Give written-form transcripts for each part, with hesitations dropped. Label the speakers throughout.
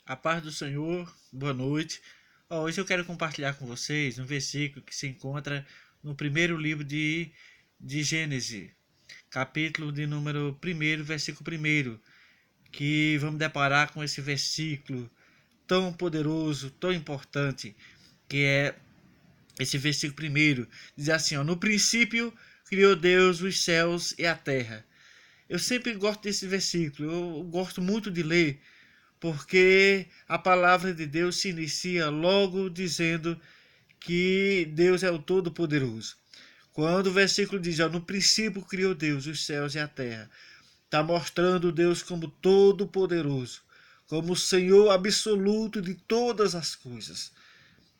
Speaker 1: A paz do Senhor, boa noite. Hoje eu quero compartilhar com vocês um versículo que se encontra no primeiro livro de Gênesis, capítulo de número 1, versículo 1, que vamos deparar com esse versículo tão poderoso, tão importante, que é esse versículo 1, diz assim, no princípio criou Deus os céus e a terra. Eu sempre gosto desse versículo, eu gosto muito de ler, porque a palavra de Deus se inicia logo dizendo que Deus é o Todo-Poderoso. Quando o versículo diz, no princípio criou Deus os céus e a terra, está mostrando Deus como Todo-Poderoso, como o Senhor absoluto de todas as coisas.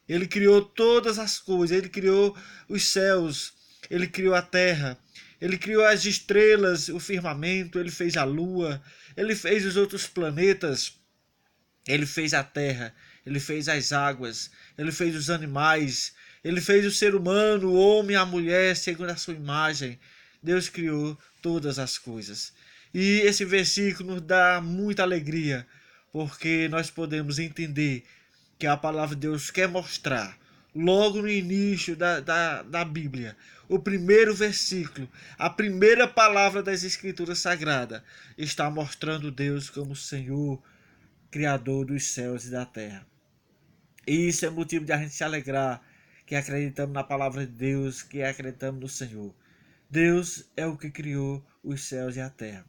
Speaker 1: Ele criou todas as coisas, ele criou os céus, ele criou a terra, ele criou as estrelas, o firmamento, ele fez a lua, ele fez os outros planetas, ele fez a terra, ele fez as águas, ele fez os animais, ele fez o ser humano, o homem e a mulher, segundo a sua imagem. Deus criou todas as coisas. E esse versículo nos dá muita alegria, porque nós podemos entender que a palavra de Deus quer mostrar, logo no início da Bíblia, o primeiro versículo, a primeira palavra das Escrituras Sagradas, está mostrando Deus como Senhor, Criador dos céus e da terra. E isso é motivo de a gente se alegrar, que acreditamos na palavra de Deus, que acreditamos no Senhor. Deus é o que criou os céus e a terra.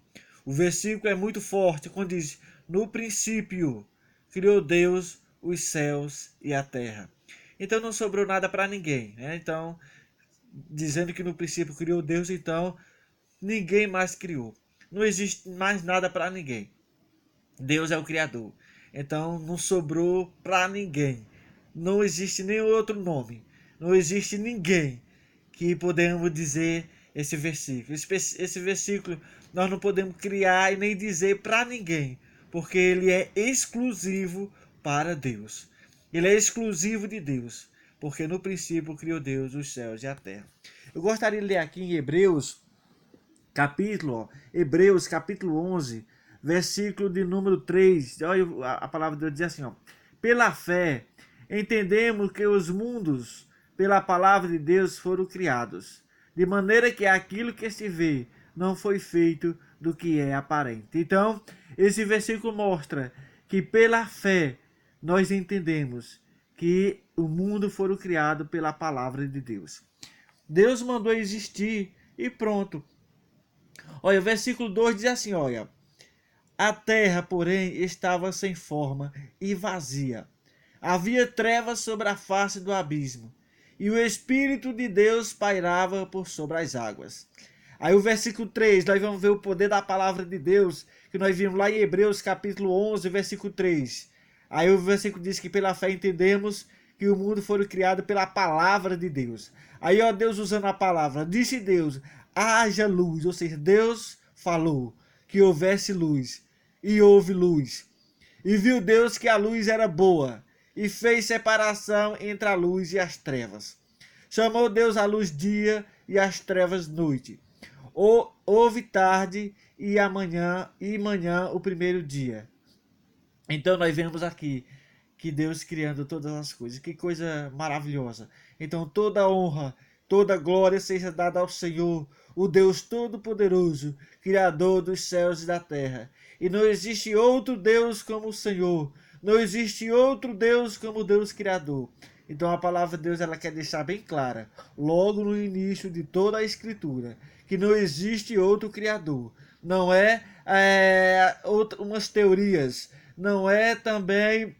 Speaker 1: O versículo é muito forte quando diz: no princípio criou Deus os céus e a terra. Então não sobrou nada para ninguém, né? Então, dizendo que no princípio criou Deus, então ninguém mais criou. Não existe mais nada para ninguém. Deus é o Criador. Então não sobrou para ninguém. Não existe nenhum outro nome. Não existe ninguém que podemos dizer esse versículo. Esse versículo nós não podemos criar e nem dizer para ninguém, porque ele é exclusivo para Deus. Ele é exclusivo de Deus, porque no princípio criou Deus os céus e a terra. Eu gostaria de ler aqui em Hebreus capítulo 11, versículo de número 3. Olha, a palavra de Deus diz assim, pela fé entendemos que os mundos pela palavra de Deus foram criados, de maneira que aquilo que se vê não foi feito do que é aparente. Então, esse versículo mostra que pela fé nós entendemos que o mundo foi criado pela palavra de Deus. Deus mandou existir e pronto. Olha, o versículo 2 diz assim, olha: a terra, porém, estava sem forma e vazia. Havia trevas sobre a face do abismo, e o Espírito de Deus pairava por sobre as águas. Aí o versículo 3, nós vamos ver o poder da palavra de Deus, que nós vimos lá em Hebreus capítulo 11, versículo 3. Aí o versículo diz que pela fé entendemos que o mundo foi criado pela palavra de Deus. Aí, ó, Deus usando a palavra, disse Deus, haja luz, ou seja, Deus falou que houvesse luz, e houve luz. E viu Deus que a luz era boa, e fez separação entre a luz e as trevas. Chamou Deus a luz dia e as trevas noite. Houve tarde e manhã o primeiro dia. Então nós vemos aqui que Deus criando todas as coisas. Que coisa maravilhosa. Então toda honra, toda glória seja dada ao Senhor, o Deus Todo-Poderoso, Criador dos céus e da terra. E não existe outro Deus como o Senhor. Não existe outro Deus como o Deus Criador. Então a palavra de Deus ela quer deixar bem clara, logo no início de toda a Escritura, que não existe outro Criador. Não umas teorias, não é também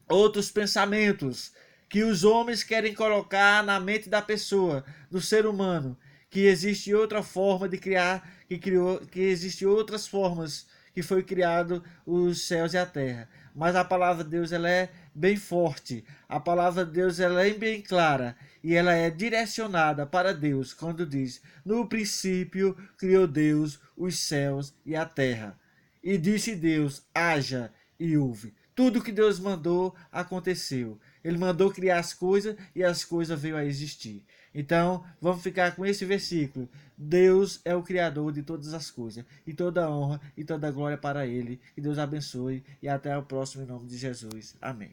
Speaker 1: outros pensamentos que os homens querem colocar na mente da pessoa, do ser humano, que existe outra forma de criar, que existe outras formas que foi criado os céus e a terra. Mas a palavra de Deus ela é bem forte, a palavra de Deus ela é bem clara e ela é direcionada para Deus quando diz: no princípio criou Deus os céus e a terra. E disse Deus: haja e houve. Tudo que Deus mandou aconteceu. Ele mandou criar as coisas e as coisas veio a existir. Então, vamos ficar com esse versículo. Deus é o Criador de todas as coisas, e toda honra e toda glória para Ele. Que Deus abençoe, e até o próximo em nome de Jesus. Amém.